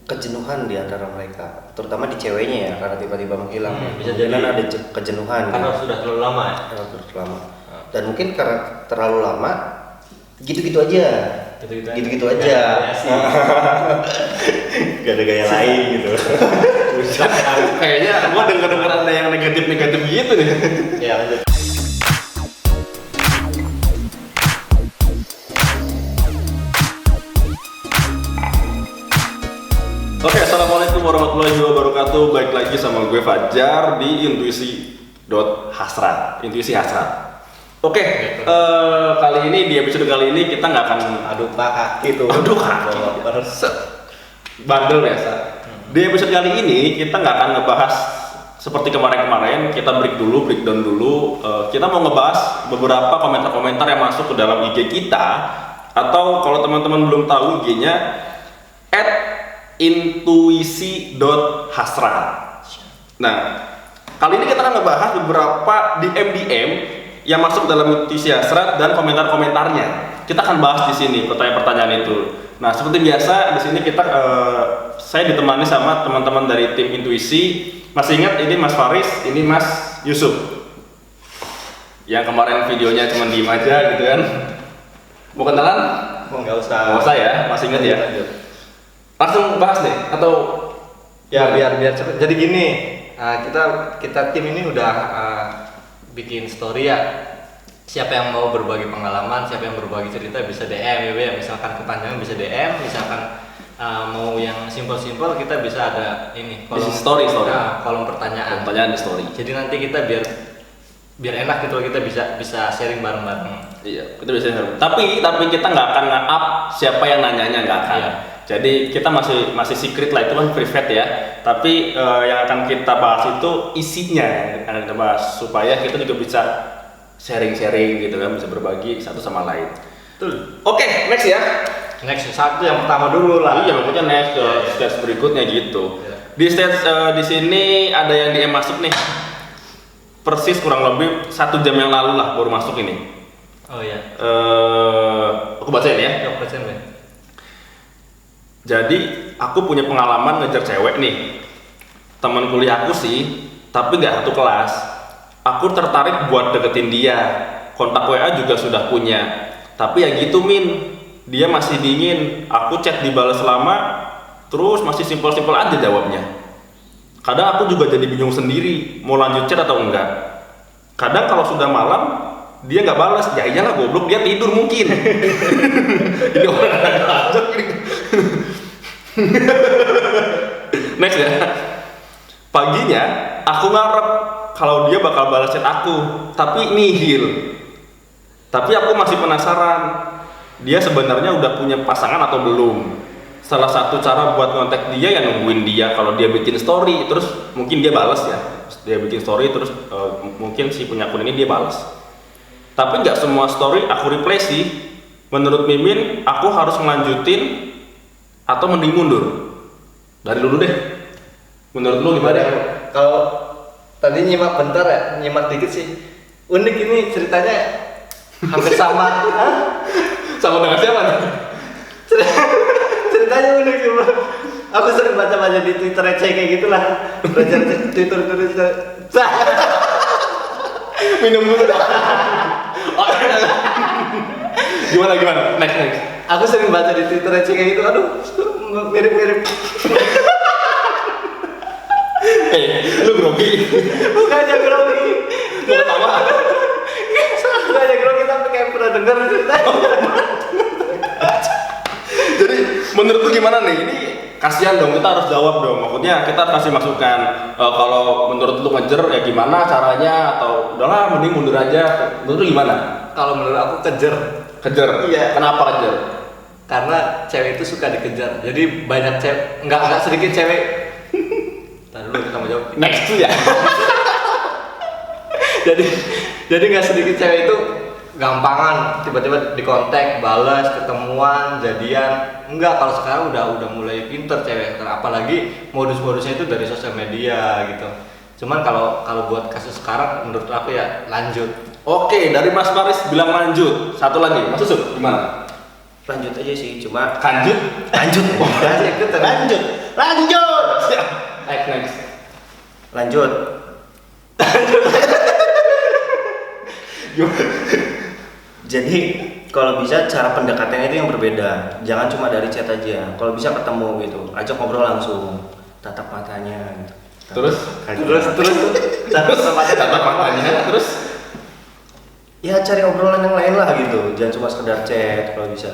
kejenuhan di antara mereka, terutama di ceweknya ya, karena tiba-tiba menghilang. Bisa Kemungkinan jadi ada kejenuhan karena gitu. sudah terlalu lama ya. Karena terlalu lama. Dan mungkin karena terlalu lama, gitu-gitu aja. Gitu-gitu aja. Gak ada gaya lain gitu. Kayaknya gua denger ada yang negatif gitu nih. Ya lanjut. Oke, assalamualaikum warahmatullahi wabarakatuh. Baik lagi sama gue Fajar di Intuisi Hasrat. Oke, kali ini di episode kali ini kita nggak akan Aduk kaki tuh. Aduk kaki. Bandel biasa. Di episode kali ini kita nggak akan ngebahas seperti kemarin-kemarin. Kita breakdown dulu. Kita mau ngebahas beberapa komentar-komentar yang masuk ke dalam IG kita, atau kalau teman-teman belum tahu IG-nya @intuisi.hasrat. Nah, kali ini kita akan ngebahas beberapa DM yang masuk dalam Intuisi Hasrat dan komentar-komentarnya. Kita akan bahas di sini pertanyaan-pertanyaan itu. Nah, seperti biasa di sini saya ditemani sama teman-teman dari tim Intuisi. Masih ingat ini Mas Faris, ini Mas Yusuf. Yang kemarin videonya cuma diem aja gitu kan. Mau kenalan? Nggak usah. Nggak usah ya, masih ingat ya. Lanjut. Langsung bahas deh, atau Ya biar cepet. Jadi gini, kita tim ini udah bikin story ya. Siapa yang mau berbagi pengalaman, siapa yang berbagi cerita bisa DM ya. Misalkan kepanjangan bisa DM, misalkan mau yang simpel-simpel kita bisa ada ini kolom story. kolom pertanyaan. Pertanyaan di story. Jadi nanti kita biar enak gitu, kita bisa sharing bareng-bareng. Iya, kita bisa. Tapi kita nggak akan nge-up siapa yang nanyanya, nggak akan. Iya. Jadi kita masih secret lah, itu kan private ya. Tapi yang akan kita bahas itu isinya yang akan kita bahas, supaya kita juga bisa sharing gitu kan, bisa berbagi satu sama lain. Betul. Oke, next ya. Next satu yang pertama dulu lah. Iya, maksudnya next ke stage berikutnya gitu. Di stage di sini ada yang DM masuk nih. Persis kurang lebih 1 jam yang lalu lah baru masuk ini. Oh iya. Aku bacain ya. Yuk, persen deh. Jadi aku punya pengalaman ngejar cewek nih. Teman kuliah aku sih, tapi gak satu kelas. Aku tertarik buat deketin dia. Kontak WA juga sudah punya. Tapi ya gitu Min, dia masih dingin. Aku chat dibalas lama, terus masih simpel-simpel aja jawabnya. Kadang aku juga jadi bingung sendiri, mau lanjut chat atau enggak. Kadang kalau sudah malam, dia nggak balas. Ya iyalah goblok, dia tidur mungkin. Ini orang aja gini. Next ya. Paginya aku ngarep kalau dia bakal balas chat aku, tapi nihil. Tapi aku masih penasaran, dia sebenarnya udah punya pasangan atau belum. Salah satu cara buat kontak dia ya nungguin dia kalau dia bikin story, terus mungkin dia balas ya. Dia bikin story terus mungkin si punya akun ini dia balas. Tapi nggak semua story aku reply sih. Menurut Mimin, aku harus melanjutin atau mending mundur? Dari dulu deh. Menurut lu gimana? Kalau tadi nyimak bentar ya, nyimak dikit sih. Unik ini ceritanya hampir sama. Sama dengan siapa nih? Ceritanya unik sih, Bro. Aku sering baca di Twitter receh kayak gitulah. Baca Twitter. Minum dulu dah. Gimana? Next. Aku sering baca di Twitter receh kayak gitu. Aduh, mirip-mirip. Lu grogi. Bukannya grogi. Mau ketawa? Bukannya grogi, tapi kayak pernah dengar ceritanya. Jadi menurut lu gimana nih? Ini kasihan dong, kita harus jawab dong. Maksudnya kita kasih masukan. Kalau menurut lu ngejer ya gimana caranya, atau udahlah mending mundur aja. Menurut lu gimana? Kalau menurut aku kejar. Kejar. Iya. Kenapa kejar? Karena cewek itu suka dikejar. Jadi banyak cewek, enggak sedikit cewek. Tadi dulu kita mau jawab. Next tuh ya. jadi nggak sedikit cewek itu gampangan tiba-tiba dikontak, balas, ketemuan, jadian. Enggak, kalau sekarang udah mulai pinter cewek, apalagi modus-modusnya itu dari sosial media gitu. Cuman kalau buat kasus sekarang menurut aku ya lanjut. Oke, dari Mas Faris bilang lanjut. Satu lagi, Mas Yusuf gimana? lanjut aja sih, cuma Lanjut. lanjut. Next. Lanjut. Jadi kalau bisa cara pendekatannya itu yang berbeda. Jangan cuma dari chat aja. Kalau bisa ketemu gitu, ajak ngobrol langsung, tatap matanya gitu. Terus tatap matanya. Terus Ya cari obrolan yang lain lah gitu. Jangan cuma sekedar chat kalau bisa.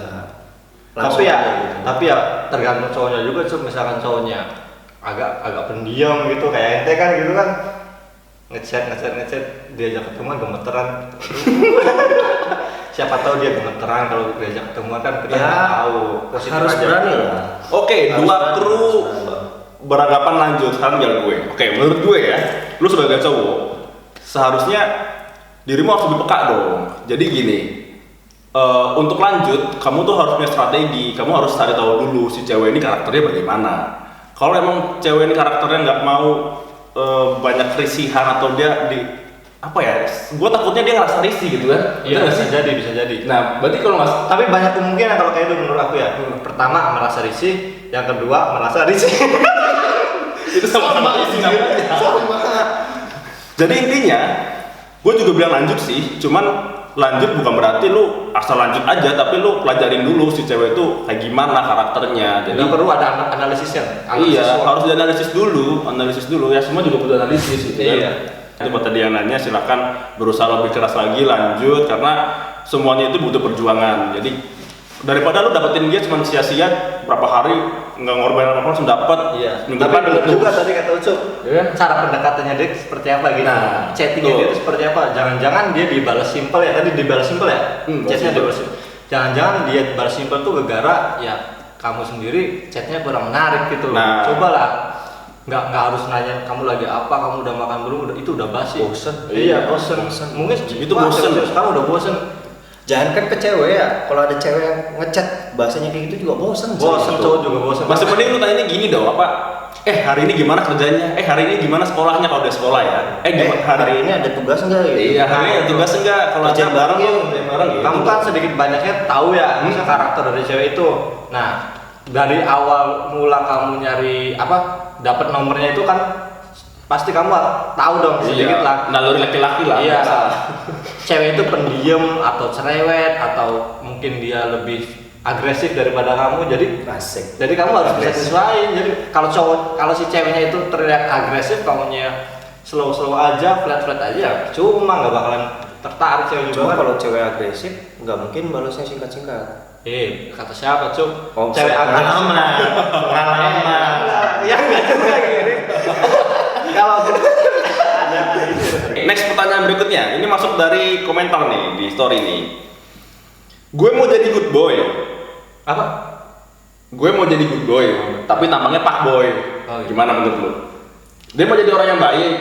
Langsung Tapi ya, aja gitu. tapi ya tergantung cowoknya juga. Misalkan cowoknya agak pendiam gitu kayak ente kan gitu kan, ngechat diajak ketemuan gemeteran. Siapa tahu dia gemeteran kalau diajak ketemuan kan kita Ya, nggak tahu. Positif harus aja. berani lah. Oke, Harus dua berani, kru harus berani. beranggapan lanjut. Sekarang biar gue. Oke, menurut gue ya, lu sebagai cowok seharusnya dirimu harus lebih peka dong. Jadi gini, untuk lanjut, kamu tuh harus punya strategi. Kamu harus cari tahu dulu si cewek ini karakternya bagaimana. Kalau emang cewek ini karakternya nggak mau banyak kerisihan atau dia di apa ya? Gue takutnya dia ngerasa risih gitu kan? Iya, Bener nggak bisa jadi. Nah, berarti kalau nggak Tapi banyak kemungkinan kalau kayak itu menurut aku ya. Pertama merasa risih, yang kedua merasa risih. itu sama risih namanya. Jadi intinya, gue juga bilang lanjut sih. Cuman lanjut bukan berarti lu asal lanjut aja, tapi lu pelajarin dulu si cewek itu kayak gimana karakternya. Jadi Nggak perlu ada analisisnya. iya, harus dianalisis dulu ya, semua juga butuh analisis gitu kan. Iya. Itu buat tadi yang nanya, silakan berusaha lebih keras lagi, lanjut, karena semuanya itu butuh perjuangan. Jadi daripada lu dapetin dia cuma sia-sia berapa hari nggak ngorbanin apa langsung dapet. Iya. Minggu Tapi depan benar putus. juga tadi kata Ucup. Iya. Cara pendekatannya dia seperti apa gitu. Nah, Chattingnya betul. dia itu seperti apa? Jangan-jangan dia dibalas simpel ya. Tadi dibalas simpel ya. Chatnya simpel. dibalas simpel. Jangan-jangan dia balas simpel tuh gara-gara ya kamu sendiri chatnya kurang menarik gitu. Nah. Cobalah. Nggak harus nanya kamu lagi apa, kamu udah makan belum, itu udah basi. Bosen. Iya, bosen. Mungkin Itu bosen. Sekarang udah bosen. Jangan kan ke cewek ya. Kalau ada cewek yang ngechat bahasanya kayak gitu juga bosen. Bosen, cowok juga bosen. Masih mending lu tanya gini dong, apa? Hari ini gimana kerjanya? Hari ini gimana sekolahnya kalau udah sekolah ya? Gimana Hari ini ada tugas enggak gitu? Iya, hari ini ada tugas enggak? Kalau Kerjaan ada bareng yuk. gitu. Kamu kan sedikit banyaknya tahu ya misal karakter dari cewek itu. Nah, dari awal mula kamu nyari dapat nomornya itu kan pasti kamu tahu dong sedikit lah. Naluri laki-laki lah. Iya. Cewek itu pendiam atau cerewet atau mungkin dia lebih agresif daripada kamu, jadi Asik. jadi kamu harus bisa sesuaiin. Jadi kalau si ceweknya itu terlihat agresif, kamunya slow aja, flat aja, cuma nggak bakalan tertarik cewek juga. Cuma kan. kalau cewek agresif nggak mungkin balasnya singkat-singkat. Kata siapa, Cuk? Oh, Cewek agresif. pengalaman. Ya enggak juga gini. Kalau ada gitu. Next pertanyaan berikutnya, ini masuk dari komentar nih di story nih. Gue mau jadi good boy. Apa? Gue mau jadi good boy, tapi tampangnya pak boy. Oh, iya. Gimana menurut lu? Dia mau jadi orang yang baik,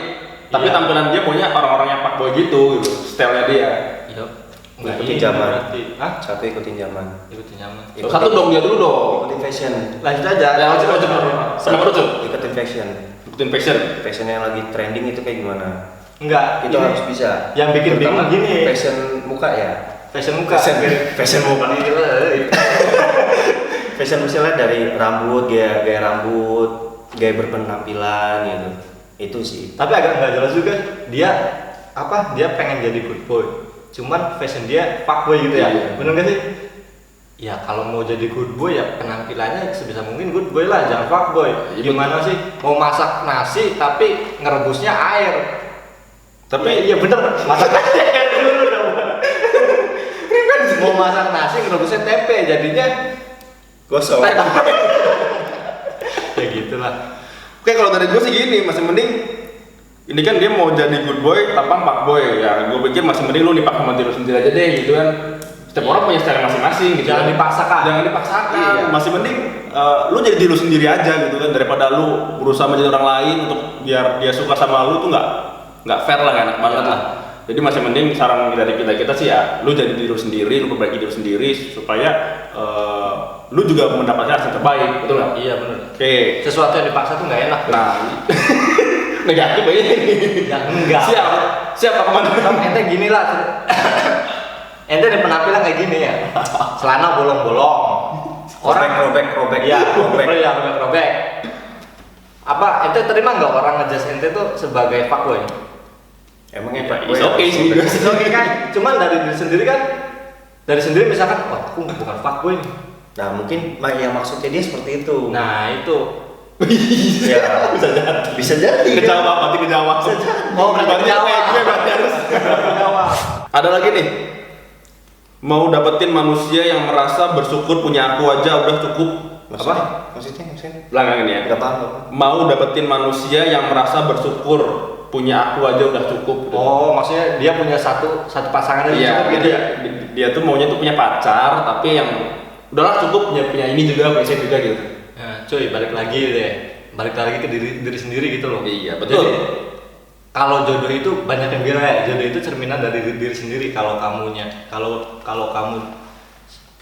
tapi Iya. tampilan dia maunya orang-orang yang pak boy gitu, stylenya dia. Iya. Ikutin zaman. Hah? Satu ikutin zaman. Ikutin nyaman. Satu dong, dia dulu dong. Ikutin fashion. Lanjut aja. Ya, lanjut. Sama terus, Cuk. Ikutin fashion. Ikutin fashion. Fashion yang lagi trending itu kayak gimana? Enggak. Itu ini harus bisa. Yang bikin Terutama bingung gini. Fashion muka ya. Fashion muka. Fashion muka. Fashion misalnya dari rambut, gaya rambut, gaya berpenampilan gitu. Itu sih. Tapi agak nggak jelas juga. Dia Dia pengen jadi good boy. Cuman fashion dia fuckboy gitu ya. Iya. Bener gak sih? Ya kalau mau jadi good boy ya penampilannya sebisa mungkin good boy lah, jangan fuckboy. Iya, Gimana sih? Mau masak nasi tapi ngerebusnya air. Tapi iya bener, masak air dulu dong. Mau masak nasi ngerebusnya tempe, jadinya Gosong. ya gitulah. Oke, kalau dari gue sih gini, masih mending ini kan dia mau jadi good boy tampang pak boy ya. Gue pikir masih mending lu nipak sama diri lu sendiri aja deh gitu kan. Setiap orang punya style masing-masing gitu. Jangan dipaksakan. Jangan dipaksakan. Iya. Masih mending lu jadi diri lu sendiri aja gitu kan, daripada lu berusaha menjadi orang lain untuk biar dia suka sama lu tuh nggak fair lah, nggak enak banget lah. Jadi masih mending saran dari kita sih ya, lu jadi diri lu sendiri, lu perbaiki diri lu sendiri supaya lu juga mendapatkan hasil terbaik, betul nggak? Iya bener. Oke. Sesuatu yang dipaksa tuh nggak enak. Nah, negatif aja ini. Ya enggak. Siap Pak Komandan. Ente gini lah. Ente nih penampilan kayak gini ya. Celana bolong-bolong. robek ya robek. robek. Apa ente terima nggak orang ngejudge ente tuh sebagai fuckboy? Emangnya It's okay sih. Oke kan, cuman dari diri sendiri kan, dari sendiri misalkan, wah aku bukan fuckboy nih. Nah mungkin yang maksudnya dia seperti itu. Nah itu, Ya bisa jadi. Kejawab, berarti kejawab. oh berarti Berarti kayak gue berarti harus. Ada lagi nih. Mau dapetin manusia yang merasa bersyukur punya aku aja udah cukup. Maksudnya? Belakang ini ya. Gak paham. Mau dapetin manusia yang merasa bersyukur punya aku aja udah cukup. oh maksudnya dia punya satu pasangan aja Iya, cukup gitu ya? dia tuh maunya tuh punya pacar, tapi yang udahlah cukup punya ini juga, punya saya juga gitu. Nah, cuy balik lagi ke diri sendiri gitu loh. Iya, betul. Jadi, kalau jodoh itu banyak yang bilang ya, jodoh itu cerminan dari diri sendiri. Kalau kamu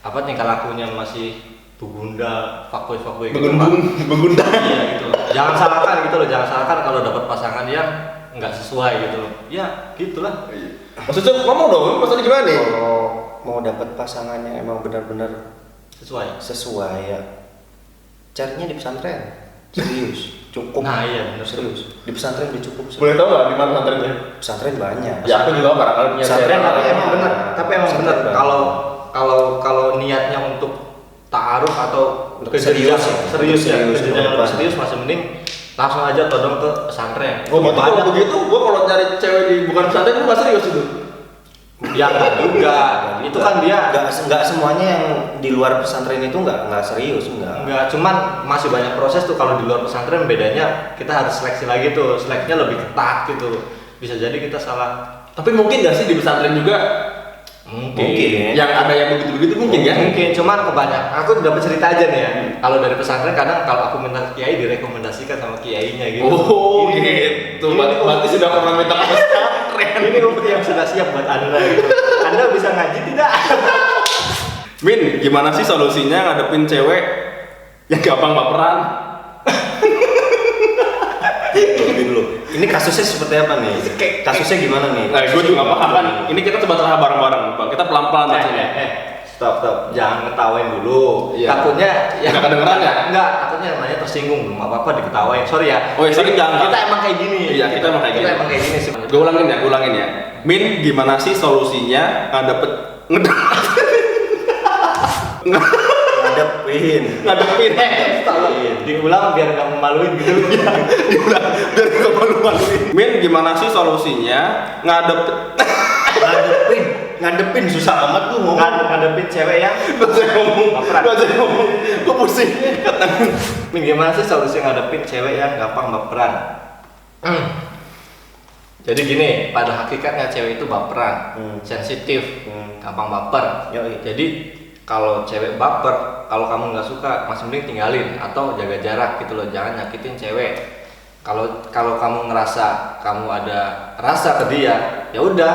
apa tingkah lakunya masih begundal, fuckboy gitu. Begundal. Iya gitu. Jangan salahkan gitu loh, jangan salahkan kalau dapat pasangan yang nggak sesuai gitu loh. Ya, gitulah. Maksudnya ngomong dong, maksudnya gimana nih? Kalau mau dapat pasangan yang emang benar-benar Sesuai. ya, carinya di pesantren. Serius, cukup. Nah, iya benar. Serius. Di pesantren udah cukup. Boleh tahu nggak di mana pesantrennya? Pesantren banyak. Ya aku juga barangkali punya Pesantren daerah. tapi Emang benar. Tapi emang benar. Kalau niatnya untuk ta'aruf atau Untuk serius serius, kejadian serius masih mending langsung aja todong ke pesantren. Oh, berarti kalau begitu, gua kalau cari cewek di bukan pesantren gua nggak serius itu. Ya enggak juga. Itu kan dia nggak semuanya yang di luar pesantren itu nggak serius enggak, cuman masih banyak proses tuh. Kalau di luar pesantren bedanya kita harus seleksi lagi tuh, seleksinya lebih ketat gitu. Bisa jadi kita salah. Tapi mungkin nggak sih di pesantren juga Mungkin. yang ada yang begitu-begitu mungkin ya? Mungkin, cuman kebanyakan. Aku dapat cerita aja nih ya. Kalau dari pesantren kadang kalau aku minta ke kiai direkomendasikan sama kiainya gitu. Oh, Ini- gitu. ini Berarti sudah pernah minta ke pesantren. Ini bukti yang sudah siap buat Anda gitu. Anda bisa ngaji tidak? Min, gimana sih solusinya ngadepin cewek yang gampang baperan? dulu. Ini kasusnya seperti apa nih? Kasusnya gimana nih? Nah, gue juga nggak paham kan. Ini kita coba tengah bareng-bareng, Bang. Kita pelan-pelan bacanya. Stop. Jangan ketawain dulu. Iya. Takutnya Nggak kedengeran ya? Enggak, takutnya yang nanya tersinggung. Belum apa-apa diketawain. Sorry ya. Oh, ya, sorry, jangan. Kita emang kayak gini. Iya, kita emang kayak gini. Kita emang kayak gini sih. Gue ulangin ya. Min, gimana sih solusinya ngadepin Ngadepin. Stop. Diulang biar nggak memaluin gitu. biar gak malu-maluin. Min, gimana sih solusinya Ngadepin susah amat lu ngomong. Ngadepin cewek yang baperan. Gue pusing. Min, gimana sih solusi ngadepin cewek yang gampang baperan? Jadi gini, pada hakikatnya cewek itu baperan, sensitif, gampang baper. Yoi. Jadi kalau cewek baper, kalau kamu nggak suka, masih mending tinggalin atau jaga jarak gitu loh, jangan nyakitin cewek. Kalau kamu ngerasa kamu ada rasa ke dia, ya udah,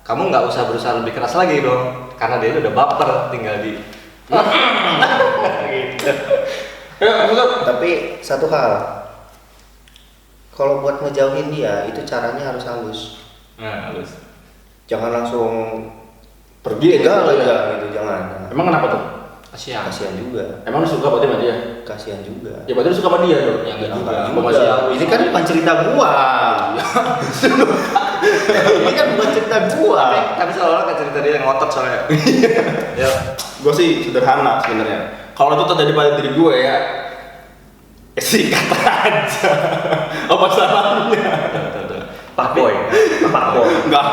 kamu nggak usah berusaha lebih keras lagi dong, karena dia itu udah baper, tinggal di. Gitu. Ya, betul. Tapi satu hal, kalau buat ngejauhin dia itu caranya harus halus. Nah, halus. Jangan langsung Pergi tinggal gitu, aja ya. gitu, jangan. Emang kenapa tuh? Kasihan. Kasihan juga. Emang lu suka berarti sama dia? Kasihan juga. Ya berarti lu suka sama dia dong? Ya enggak Enggak juga. juga. Masih halus. Ini kan bukan cerita gua. Ini kan bukan cerita gua. Tapi seolah-olah kan cerita dia yang ngotot soalnya. Ya. Gue sih sederhana sebenarnya. Kalau itu terjadi pada diri gue ya sikat aja. Apa salahnya? Fuckboy. Enggak.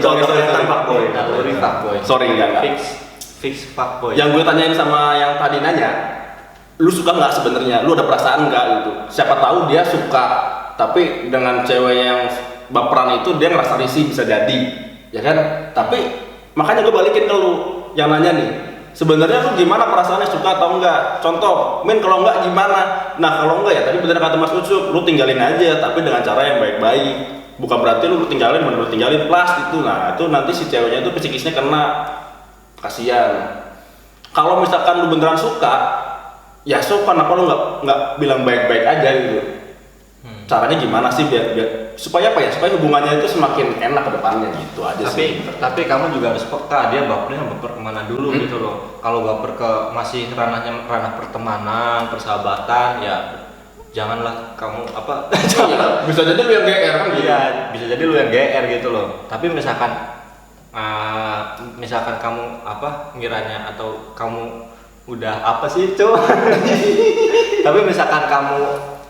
Sorry. Fuckboy. Naluri fuckboy. Sorry, enggak. Fix fuckboy. Yang gue tanyain sama yang tadi nanya, lu suka nggak sebenarnya? Lu ada perasaan nggak gitu? Siapa tahu dia suka, tapi dengan cewek yang baperan itu dia ngerasa risih bisa jadi, ya kan? Tapi makanya gue balikin ke lu yang nanya nih. Sebenarnya lu gimana perasaannya, suka atau enggak? Contoh, Min, kalau enggak gimana? Nah kalau enggak ya tadi bener kata Mas Ucup, lu tinggalin aja tapi dengan cara yang baik-baik. Bukan berarti lu tinggalin bener tinggalin plus itu. Nah itu nanti si ceweknya itu psikisnya kena, kasihan. Kalau misalkan lu beneran suka, ya so kenapa lu nggak bilang baik-baik aja gitu? Caranya gimana sih biar supaya apa ya? Supaya hubungannya itu semakin enak ke depannya gitu aja sih. Tapi kamu juga harus peka, dia bapernya baper kemana dulu gitu loh. Kalau baper ke masih ranah pertemanan, persahabatan, ya janganlah kamu apa. Iya, bisa jadi lu yang GR kan gitu. Iya, bisa jadi lu yang GR gitu loh. Tapi misalkan kamu apa ngiranya atau kamu udah apa sih cuy? Tapi misalkan kamu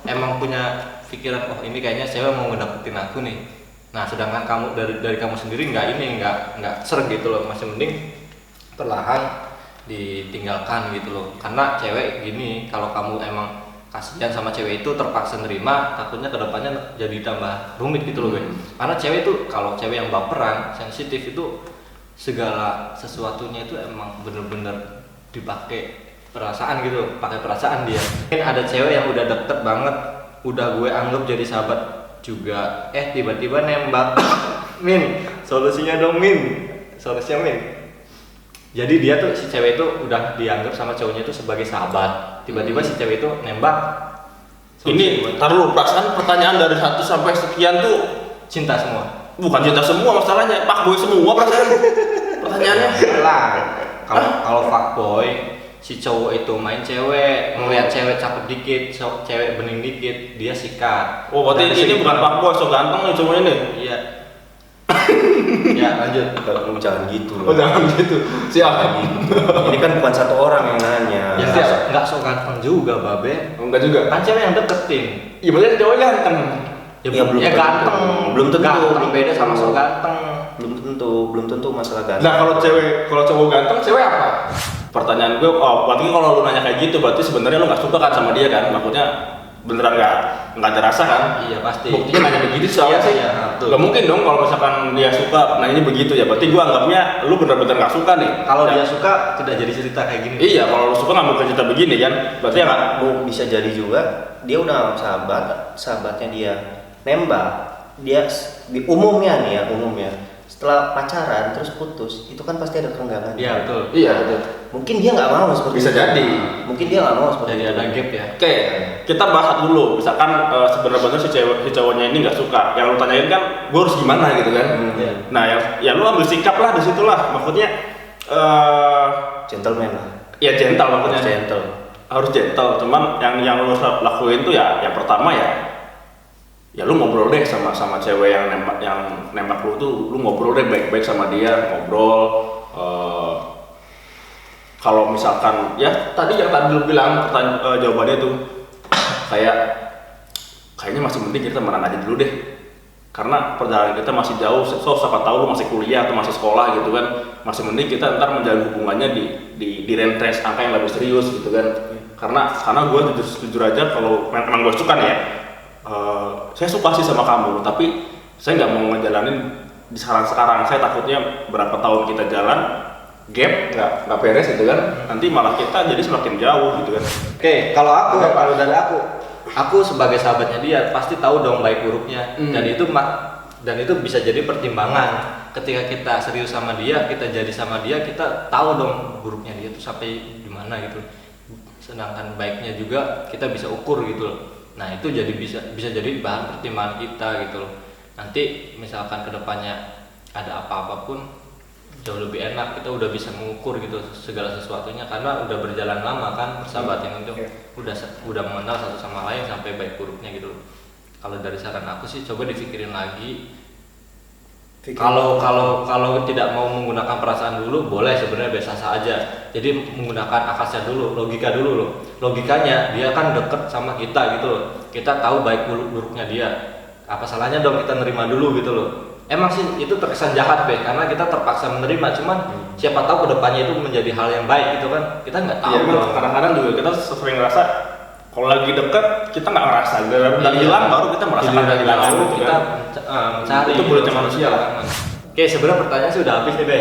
emang punya pikiran, oh ini kayaknya cewek mau ngedapetin aku nih. Nah, sedangkan kamu dari kamu sendiri nggak ser gitu loh, masih mending perlahan ditinggalkan gitu loh. Karena cewek gini, kalau kamu emang kasihan sama cewek itu terpaksa nerima, takutnya kedepannya jadi tambah rumit gitu loh gue. Karena cewek itu kalau cewek yang baperan, sensitif itu segala sesuatunya itu emang bener-bener dipakai perasaan gitu, pakai perasaan dia. Mungkin ada cewek yang udah deket banget, udah gue anggap jadi sahabat juga, tiba-tiba nembak. Min, solusinya dong Min, solusinya Min. Jadi dia tuh si cewek itu udah dianggap sama cowoknya itu sebagai sahabat, tiba-tiba si cewek itu nembak. Ini taruh perasaan pertanyaan dari 1 sampai sekian tuh Cinta semua. bukan cinta semua masalahnya, pak boy semua perasaan. Pertanyaannya. Lah, kalau fuckboy si cowok itu main cewek, ngeliat cewek cakep dikit, cewek bening dikit, dia sikat. Oh, berarti ini bukan pak boy so ganteng nih cowoknya nih. Iya. Ya lanjut. Jangan gitu Oh, jangan gitu. Siapa? Ini kan bukan satu orang yang nanya. Ya nggak so ganteng juga babe. Enggak juga. Kan cewek yang deketin. Iya, berarti cowok ganteng. Ya, belum tentu. Ganteng. Belum tentu. Ganteng beda sama so ganteng. Belum tentu masalah ganteng. Nah, kalau cowok ganteng, cewek apa? Pertanyaan gue, berarti kalau lu nanya kayak gitu, berarti sebenarnya lu nggak suka kan sama dia kan? Maksudnya beneran nggak ada rasa kan? Iya pasti. Buktinya nanya begitu soalnya sih. Iya, Gak mungkin dong kalau misalkan dia suka nanya begitu ya. Berarti gue anggapnya lu bener-bener nggak suka nih. Kalau Ya. dia suka tidak jadi cerita kayak gini. Iya, kalau lu suka nggak mungkin cerita begini kan? Berarti ya nggak. Bisa jadi juga dia udah sahabatnya dia nembak, dia di umumnya setelah pacaran terus putus, itu kan pasti ada kerenggangan. Iya betul. Iya betul. Mungkin dia nggak mau seperti Bisa itu. jadi. Mungkin dia nggak mau seperti Jadi itu. ada gap ya. Oke, kita bahas dulu. Misalkan sebenarnya si cowoknya ini nggak suka. Yang lu tanyain kan, gue harus gimana gitu kan? Iya. Nah, ya lu ambil sikap lah di situ lah. Maksudnya, Gentleman lah. ya gentle maksudnya. Gentle. Harus gentle. Cuman yang lu lakuin tuh ya, yang pertama ya lu ngobrol deh sama cewek yang nembak lu tuh, lu ngobrol deh baik-baik sama dia, ngobrol. Kalau misalkan ya tadi yang lu bilang jawabannya tuh kayaknya masih mending kita temenan aja dulu deh, karena perjalanan kita masih jauh. Siapa tahu lu masih kuliah atau masih sekolah gitu kan, masih mending kita ntar menjalin hubungannya di range angka yang lebih serius gitu kan. Karena gue jujur aja, kalau memang gue suka nih ya, saya suka sih sama kamu, tapi saya nggak mau ngejalanin di sekarang. Saya takutnya berapa tahun kita jalan gap nggak beres gitu kan, nanti malah kita jadi semakin jauh gitu kan. Oke, kalau dari aku sebagai sahabatnya dia pasti tahu dong baik buruknya. Dan itu bisa jadi pertimbangan ketika kita serius sama dia, kita jadi sama dia, kita tahu dong buruknya dia tuh sampai gimana gitu. Sedangkan baiknya juga kita bisa ukur gitu loh. Nah itu jadi bisa jadi bahan pertimbangan kita gitu loh. Nanti misalkan kedepannya ada apa-apa pun jauh lebih enak, kita udah bisa mengukur gitu segala sesuatunya, karena udah berjalan lama kan persahabatan itu. Udah mengenal satu sama lain sampai baik buruknya gitu loh. Kalau dari saran aku sih coba dipikirin lagi. Kalau tidak mau menggunakan perasaan dulu boleh, sebenarnya biasa saja. Jadi menggunakan akal sehat dulu, logika dulu loh. Logikanya dia kan deket sama kita gitu loh. Kita tahu baik buruknya dia. Apa salahnya dong kita nerima dulu gitu loh. Emang sih itu terkesan jahat be, karena kita terpaksa menerima. Cuman siapa tahu kedepannya itu menjadi hal yang baik gitu kan. Kita nggak tahu. Iya, kadang-kadang juga kita sering ngerasa kalau lagi deket kita nggak ngerasa, dan hilang baru kita merasakan kehilangan baru gitu kita kan. mencari. Itu bulutnya manusia lah. Oke, sebenarnya pertanyaan sudah habis nih be,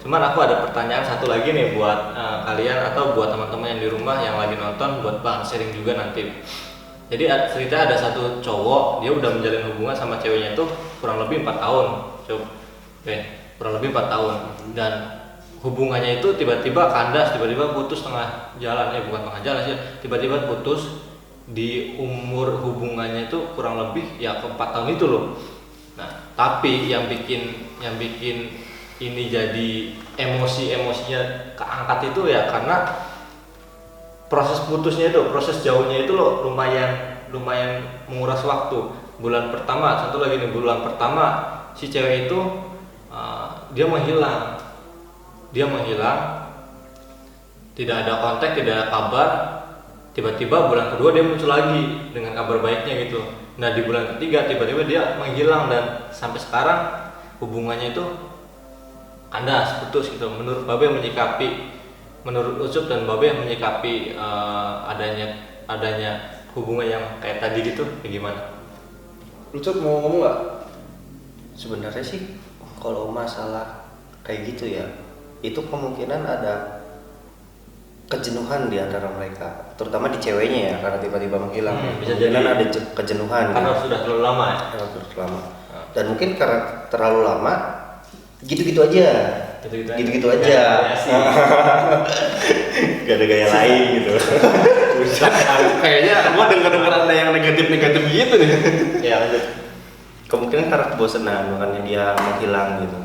cuman aku ada pertanyaan satu lagi nih buat kalian atau buat teman-teman yang di rumah yang lagi nonton, buat bahan sharing juga nanti. Jadi cerita ada satu cowok, dia udah menjalin hubungan sama ceweknya itu kurang lebih 4 tahun, kurang lebih 4 tahun, dan hubungannya itu tiba-tiba kandas, tiba-tiba putus tengah jalan, bukan tengah jalan sih, tiba-tiba putus di umur hubungannya itu kurang lebih ya ke 4 tahun itu loh. Nah, tapi yang bikin ini jadi emosinya keangkat itu ya karena proses putusnya itu, proses jauhnya itu loh lumayan menguras waktu. Bulan pertama, contoh lagi nih, bulan pertama si cewek itu dia menghilang, tidak ada kontak, tidak ada kabar. Tiba-tiba bulan kedua dia muncul lagi dengan kabar baiknya gitu. Nah di bulan ketiga tiba-tiba dia menghilang dan sampai sekarang hubungannya itu kandas, putus gitu. Menurut Babe menurut Ucup dan Babe menyikapi adanya hubungan yang kayak tadi gitu, kayak gimana? Ucup mau ngomong nggak? Sebenarnya sih kalau masalah kayak gitu ya, itu kemungkinan ada kejenuhan di antara mereka, terutama di ceweknya ya, karena tiba-tiba menghilang. Bisa Kemungkinan jadi. ada kejenuhan Karena gitu. sudah terlalu lama ya. Karena sudah terlalu lama. Dan mungkin karena terlalu lama, gitu-gitu aja. Gitu-gitu aja. Gak ada gaya lain gitu. Kayaknya gua denger ada yang negatif gitu nih. Ya lanjut. Kemungkinan karena kebosanan, makanya dia menghilang gitu.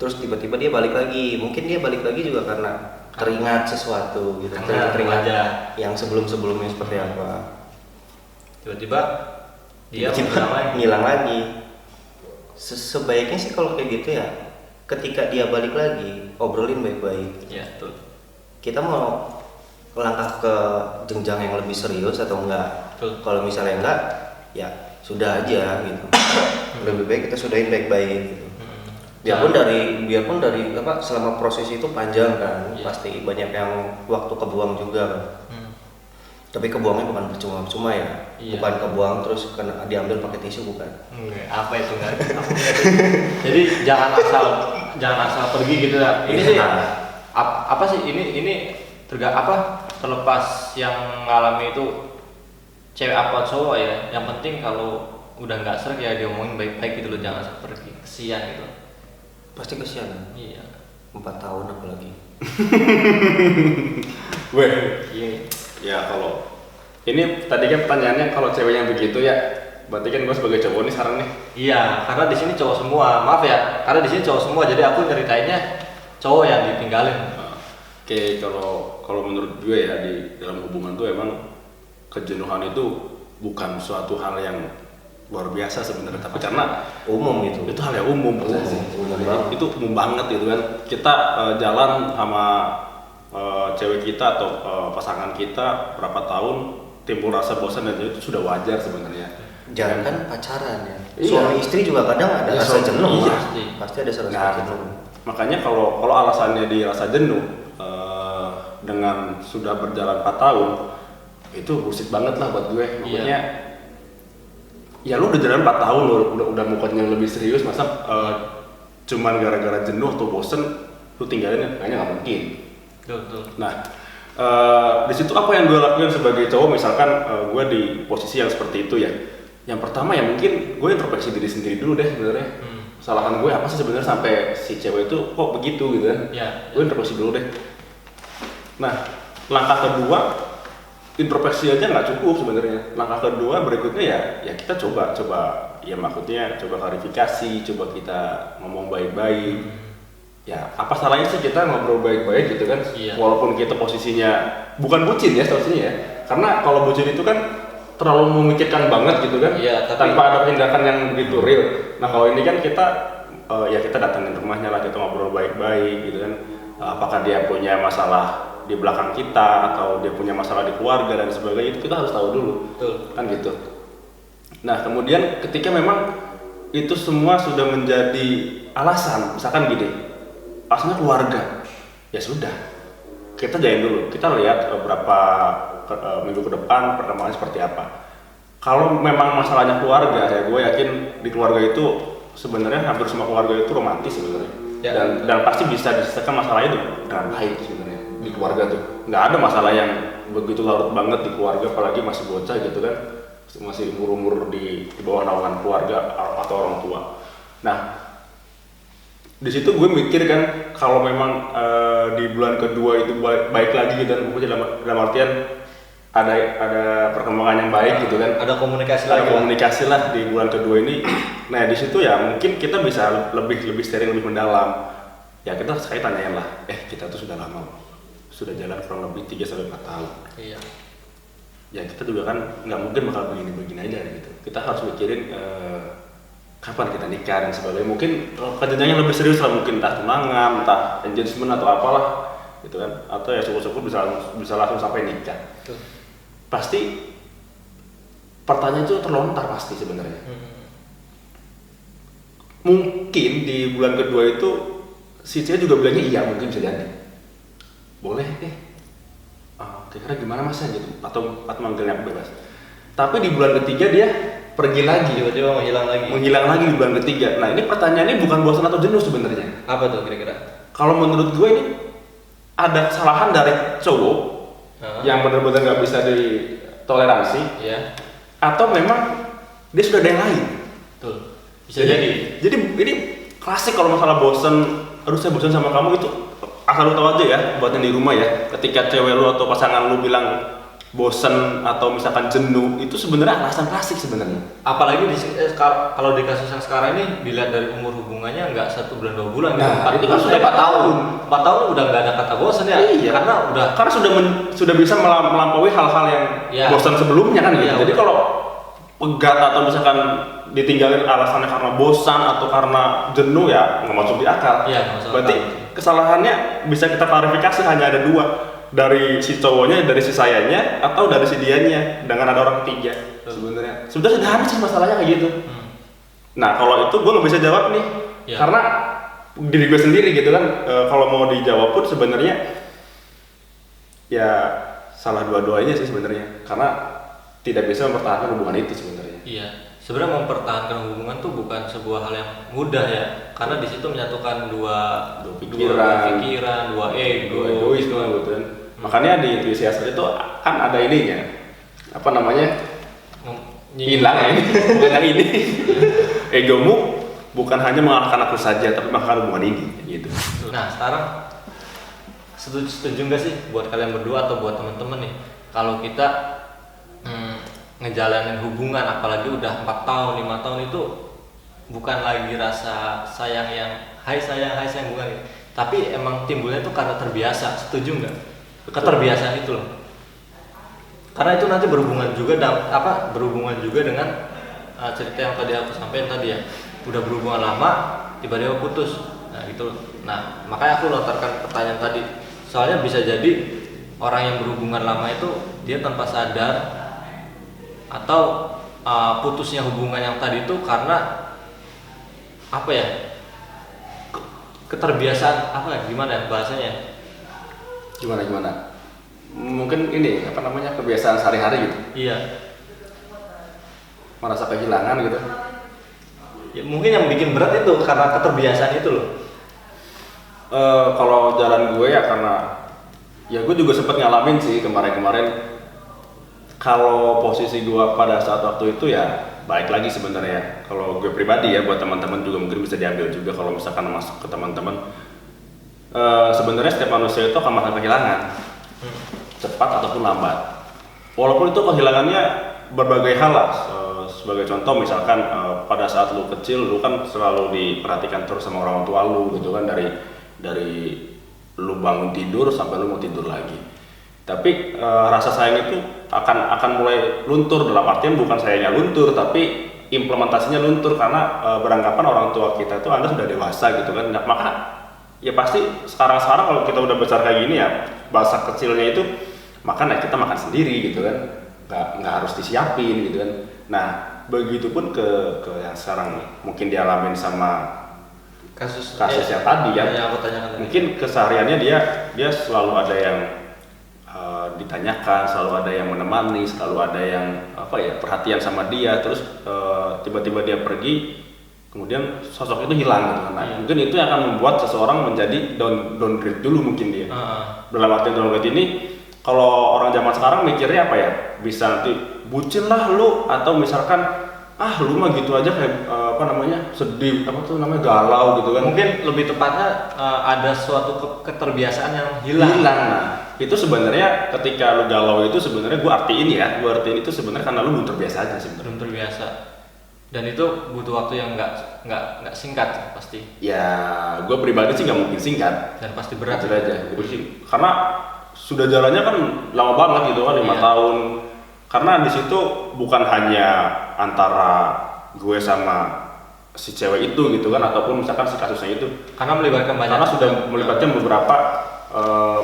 Terus tiba-tiba dia balik lagi. Mungkin dia balik lagi juga karena teringat sesuatu gitu. Karena Teringat aja. yang sebelum-sebelumnya seperti apa. Tiba-tiba dia Tiba-tiba ngilang lagi. Sebaiknya sih kalau kayak gitu ya, ketika dia balik lagi, obrolin baik-baik. Ya betul. Kita mau langkah ke jenjang yang lebih serius atau enggak? Betul. Kalau misalnya enggak, ya sudah aja gitu. Lebih baik kita sudahin baik-baik gitu. Biarpun dari apa, selama proses itu panjang kan, Iya. pasti banyak yang waktu kebuang juga kan. Tapi kebuangnya bukan percuma-percuma ya, Iya. bukan kebuang terus kena diambil pakai tisu, bukan. Enggak, apa itu enggak? Jadi jangan asal pergi gitu ya. Ini sih apa sih ini terlepas yang ngalami itu cewek apa cowok ya. Yang penting kalau udah nggak srek ya diomongin baik-baik gitu loh, jangan asal pergi. Kesian gitu. Pasti kesian. Iya. 4 tahun apalagi. Weh, Iya. ya kalau ini tadi kan pertanyaannya kalau ceweknya begitu ya, berarti kan gue sebagai cowok nih sekarang nih. Iya, karena di sini cowok semua. Maaf ya, karena di sini cowok semua. Jadi aku ceritainnya cowok yang ditinggalin. Oke, kalau menurut gue ya di dalam hubungan tuh emang kejenuhan itu bukan suatu hal yang luar biasa sebenarnya, tapi karena Umum gitu. itu hal yang umum menurut saya. Umum banget. Itu umum banget gitu kan. Kita jalan sama cewek kita atau pasangan kita berapa tahun timbul rasa bosan dan itu sudah wajar sebenarnya. Jangan kan pacaran ya. Iya. Suami istri juga kadang ada Iya, rasa suami- jenuh. iya. Mas. Pasti ada rasa Nah, jenuh. makanya kalau alasannya di rasa jenuh dengan sudah berjalan 4 tahun itu bullshit banget lah buat gue. Maksudnya ya lu udah jalan 4 tahun lu udah mau yang lebih serius, masa cuman gara-gara jenuh atau bosen lu tinggalin, kayaknya nggak mungkin. Betul. Nah, di situ apa yang gue lakuin sebagai cowok, misalkan gue di posisi yang seperti itu ya. Yang pertama ya mungkin gue introspeksi diri sendiri dulu deh sebenarnya. Kesalahan gue apa sih sebenarnya sampai si cewek itu kok begitu gitu kan? Iya. Gue introspeksi dulu deh. Nah, langkah kedua introspeksi aja nggak cukup sebenarnya. Langkah kedua berikutnya ya kita coba ya maksudnya coba klarifikasi, coba kita ngomong baik-baik. Ya apa salahnya sih kita ngobrol baik-baik gitu kan? Iya. Walaupun kita posisinya bukan bucin ya seharusnya ya. Karena kalau bucin itu kan terlalu memikirkan banget gitu kan? Iya, tapi- tanpa ada tindakan yang begitu real. Nah kalau ini kan kita ya kita datangin rumahnya lah, kita ngobrol baik-baik gitu kan. Apakah dia punya masalah di belakang kita atau dia punya masalah di keluarga dan sebagainya, itu kita harus tahu dulu. Betul. Kan gitu. Nah kemudian ketika memang itu semua sudah menjadi alasan, misalkan gini, alasannya keluarga, ya sudah, kita jalan dulu, kita lihat beberapa minggu ke depan perkembangannya seperti apa. Kalau memang masalahnya keluarga, ya gue yakin di keluarga itu sebenarnya hampir semua keluarga itu romantis sebenarnya. Ya. Dan pasti bisa diselesaikan masalahnya dengan baik sebenarnya di keluarga tuh. Nggak ada masalah yang begitu larut banget di keluarga, apalagi masih bocah gitu kan, masih umur di bawah naungan keluarga atau orang tua. Nah, di situ gue mikir kan kalau memang di bulan kedua itu baik lagi gitu kan, pokoknya dalam artian ada perkembangan yang baik gitu kan. Ada komunikasi Ada lagi lah. komunikasi lah di bulan kedua ini. Nah di situ ya mungkin kita bisa lebih sharing lebih mendalam. Ya kita sekali tanyain lah, kita tuh sudah lama, sudah jalan kurang lebih 3-4 tahun. Iya. Ya kita juga kan nggak mungkin bakal begini aja gitu. Kita harus mikirin kapan kita nikah dan sebagainya. Mungkin kejenjang yang lebih serius lah, mungkin entah tunangan, entah engagement atau apalah gitu kan. Atau ya syukur-syukur bisa langsung sampai nikah. Betul. Pasti pertanyaan itu terlontar pasti sebenarnya. Mungkin di bulan kedua itu si cewek juga bilangnya iya, mungkin bisa jadi. Boleh kira-kira gimana mas ya gitu, atau manggilnya aku bebas. Tapi di bulan ketiga dia pergi lagi, Tiba-tiba menghilang lagi di bulan ketiga. Nah ini pertanyaannya bukan bosan atau jenuh sebenarnya. Apa tuh kira-kira? Kalau menurut gue ini ada kesalahan dari cowok yang benar-benar nggak bisa ditoleransi, Iya. atau memang dia sudah ada yang lain. Betul. Bisa jadi. Jadi ini klasik kalau masalah bosen, aduh saya bosan sama kamu itu, asal lu tahu aja ya, buat yang di rumah ya, ketika cewek lu atau pasangan lu bilang bosen atau misalkan jenuh, itu sebenarnya alasan klasik sebenarnya. Apalagi kalau di kasus yang sekarang ini dilihat dari umur hubungannya nggak 1 bulan 2 bulan gitu. Nah, itu kan sudah sudah 4 tahun. 4 tahun udah nggak ada kata bosan ya. Iya. Karena sudah bisa melampaui hal-hal yang Iya. bosan sebelumnya kan gitu. Iya, Jadi betul. kalau pegat atau misalkan ditinggalin alasannya karena bosan atau karena jenuh ya nggak masuk di akal. Iya, nggak masuk Berarti akal. kesalahannya bisa kita klarifikasi hanya ada 2, dari si cowoknya, dari si sayanya, atau dari si dianya dengan ada orang ketiga. Sebenarnya sederhana sih masalahnya kayak gitu. Nah kalau itu gue nggak bisa jawab nih, Iya. karena diri gue sendiri gitu kan. Kalau mau dijawab pun sebenarnya ya salah dua-duanya sih sebenarnya, karena tidak bisa mempertahankan hubungan itu sebenarnya. Iya. Sebenarnya mempertahankan hubungan tuh bukan sebuah hal yang mudah ya, karena di situ menyatukan dua pikiran, dua ego, egois tuh gitu kan. Makanya di intuisi asal itu kan ada ininya, apa namanya, hilang ya, dengan ini. Egomu bukan hanya mengalahkan aku saja, tapi mengalahkan hubungan ini, gitu. Nah sekarang setuju nggak sih buat kalian berdua atau buat temen-temen nih, kalau kita ngejalanin hubungan apalagi udah 4 tahun 5 tahun itu bukan lagi rasa sayang yang hai sayang bukan gitu. Tapi emang timbulnya tuh karena terbiasa. Setuju nggak? Keterbiasaan itu loh, karena itu nanti berhubungan juga dengan cerita yang tadi aku sampaikan tadi ya, udah berhubungan lama tiba-tiba putus. Nah gitu loh. Nah makanya aku lontarkan pertanyaan tadi, soalnya bisa jadi orang yang berhubungan lama itu dia tanpa sadar atau putusnya hubungan yang tadi itu karena apa ya, keterbiasaan apa ya, gimana ya bahasanya? Gimana? Mungkin ini apa namanya, kebiasaan sehari-hari gitu, Iya. merasa kehilangan gitu. Ya, mungkin yang bikin berat itu karena keterbiasaan itu loh. Kalau jalan gue ya karena ya gue juga sempat ngalamin sih kemarin-kemarin. Kalau posisi gue pada saat waktu itu ya balik lagi sebenarnya. Kalau gue pribadi ya, buat teman-teman juga mungkin bisa diambil juga kalau misalkan masuk ke teman-teman. Sebenarnya setiap manusia itu akan merasakan kehilangan, cepat ataupun lambat. Walaupun itu kehilangannya berbagai hal lah. Sebagai contoh misalkan pada saat lu kecil lu kan selalu diperhatikan terus sama orang tua lu gitu kan, dari lu bangun tidur sampai lu mau tidur lagi. Tapi rasa sayang itu akan mulai luntur, dalam artian bukan sayangnya luntur tapi implementasinya luntur karena beranggapan orang tua kita tuh Anda sudah dewasa gitu kan. Nah, maka ya pasti sekarang kalau kita udah besar kayak gini ya, bahasa kecilnya itu makan ya kita makan sendiri gitu kan, nggak harus disiapin gitu kan. Nah begitupun ke yang sekarang nih, mungkin dialamin sama kasus yang tadi ya, yang aku tanyakan tadi. mungkin kesehariannya dia selalu ada yang ditanyakan, selalu ada yang menemani, selalu ada yang apa ya, perhatian sama dia. Terus tiba-tiba dia pergi, kemudian sosok itu hilang gitu kan. Nah, mungkin itu yang akan membuat seseorang menjadi downgrade dulu mungkin dia. Dalam arti downgrade ini, kalau orang zaman sekarang mikirnya apa ya, bisa nanti bucin lah lu, atau misalkan lu mah gitu aja kayak sedih, galau gitu kan. Mungkin lebih tepatnya ada suatu keterbiasaan yang hilang. Nah, itu sebenarnya ketika lu galau itu sebenarnya gue artiin itu sebenarnya karena lu belum terbiasa aja sebenarnya. Belum terbiasa. Dan itu butuh waktu yang nggak singkat pasti. Ya, gue pribadi sih nggak mungkin singkat. Dan pasti berat. Jujur aja. Karena sudah jalannya kan lama banget gitu kan, 5 tahun. Karena di situ bukan hanya antara gue sama si cewek itu gitu kan, ataupun misalkan si kasusnya itu. Karena melibatkan banyak. Karena sudah melibatkan beberapa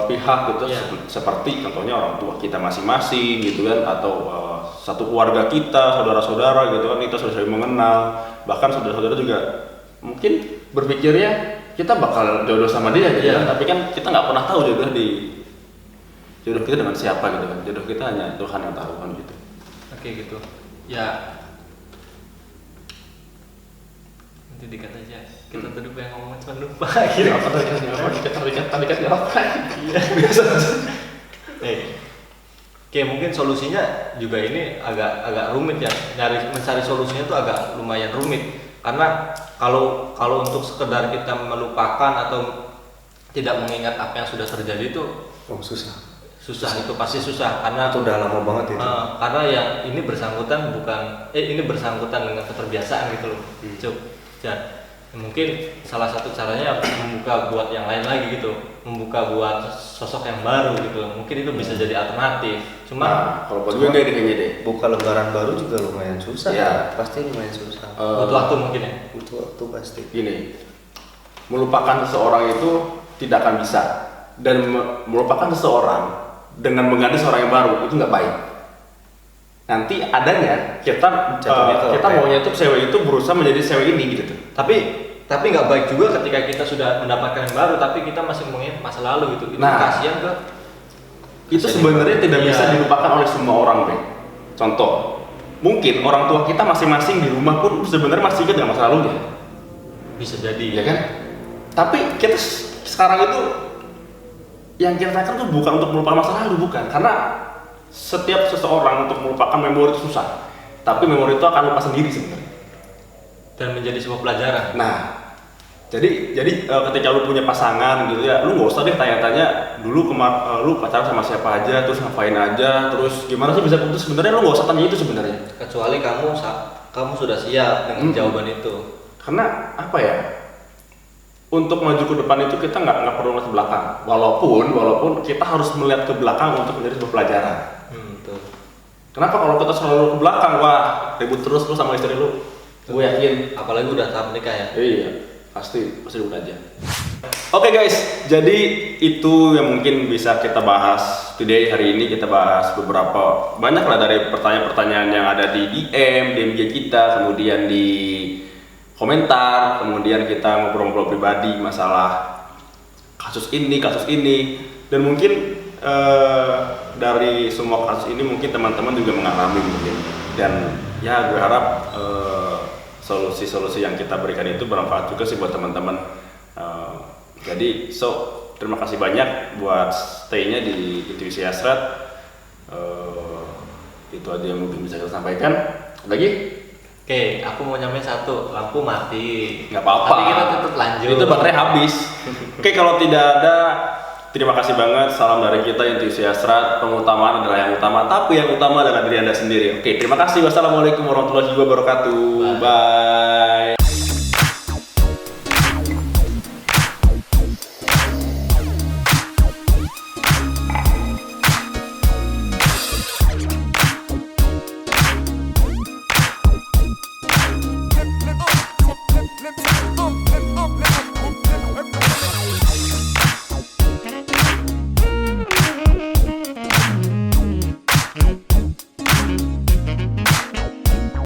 pihak gitu, Iya. seperti contohnya orang tua kita masing-masing gitu kan, atau satu keluarga kita, saudara-saudara gitu kan, kita sudah saling mengenal, bahkan saudara-saudara juga mungkin berpikirnya kita bakal jodoh sama dia gitu Iya. kan, tapi kan kita nggak pernah tahu jodoh kita dengan siapa gitu kan, jodoh kita hanya Tuhan yang tahu kan gitu. Oke gitu. Ya. Nanti dikat aja. Kita tadi pengen ngomong cuma lupa. Apa tadi kan apa? Oke, mungkin solusinya juga ini agak rumit ya. Mencari solusinya tuh agak lumayan rumit. Karena kalau untuk sekedar kita melupakan atau tidak mengingat apa yang sudah terjadi itu susah, itu pasti susah karena Itu udah lama banget itu. karena yang ini bersangkutan dengan keterbiasaan gitu loh. Dan mungkin salah satu caranya membuka buat yang lain lagi gitu, membuka buat sosok yang baru gitu, mungkin itu bisa jadi alternatif. Cuma Kalau buat gue kayaknya deh. Buka lembaran baru juga lumayan susah Ya. pasti lumayan susah. butuh waktu mungkin ya. Butuh waktu pasti. Gini, melupakan seseorang itu tidak akan bisa, dan melupakan seseorang dengan mengganti seorang yang baru itu nggak baik. Nanti adanya kita Jatuhnya ke maunya tuh cewek itu berusaha menjadi cewek ini gitu tuh. Tapi nggak baik juga ketika kita sudah mendapatkan yang baru tapi kita masih mengingat masa lalu gitu. Itu Nah. kasihan ke Itu sebenarnya tidak bisa Iya. dilupakan oleh semua orang, Bre. Contoh, mungkin orang tua kita masing-masing di rumah pun sebenarnya masih ingat dengan masa lalunya, bisa jadi ya kan? Tapi kita sekarang itu yang kita lakukan tuh bukan untuk melupakan masa lalu, bukan. Karena setiap seseorang untuk melupakan memori itu susah, tapi memori itu akan lupa sendiri sebenarnya. dan menjadi sebuah pelajaran. Nah, jadi ketika lu punya pasangan gitu ya, lu nggak usah deh tanya-tanya dulu lu pacaran sama siapa aja, terus ngapain aja, terus gimana sih bisa putus. Sebenarnya lu nggak usah tanya itu sebenarnya. Kecuali kamu sudah siap dengan jawaban itu. Karena apa ya? Untuk maju ke depan itu kita nggak perlu melihat ke belakang. Walaupun kita harus melihat ke belakang untuk menjadi sebuah pelajaran. Betul. Kenapa kalau kita selalu ke belakang, wah ribut terus lu sama istri lu? Gue yakin. Apalagi udah tahap nikah ya. Iya, pasti ribut aja. Oke guys, jadi itu yang mungkin bisa kita bahas today. Hari ini kita bahas banyak lah dari pertanyaan-pertanyaan yang ada di DM, di MG kita, kemudian di komentar, kemudian kita ngobrol-ngobrol pribadi masalah kasus ini, dan mungkin dari semua kasus ini mungkin teman-teman juga mengalami mungkin, dan ya gue harap solusi-solusi yang kita berikan itu bermanfaat juga sih buat teman-teman. Jadi terima kasih banyak buat stay-nya di Intuisi Hasrat. Itu aja yang mungkin bisa kita sampaikan. Lagi? Oke, aku mau nyampein satu, lampu mati. Nggak apa-apa. Tapi kita tetap lanjut. Itu baterai habis. Oke, kalau tidak ada, terima kasih banget. Salam dari kita Intuisi Hasrat. Pengutamaan adalah yang utama, tapi yang utama adalah diri Anda sendiri. Oke, terima kasih. Wassalamualaikum warahmatullahi wabarakatuh. Bye.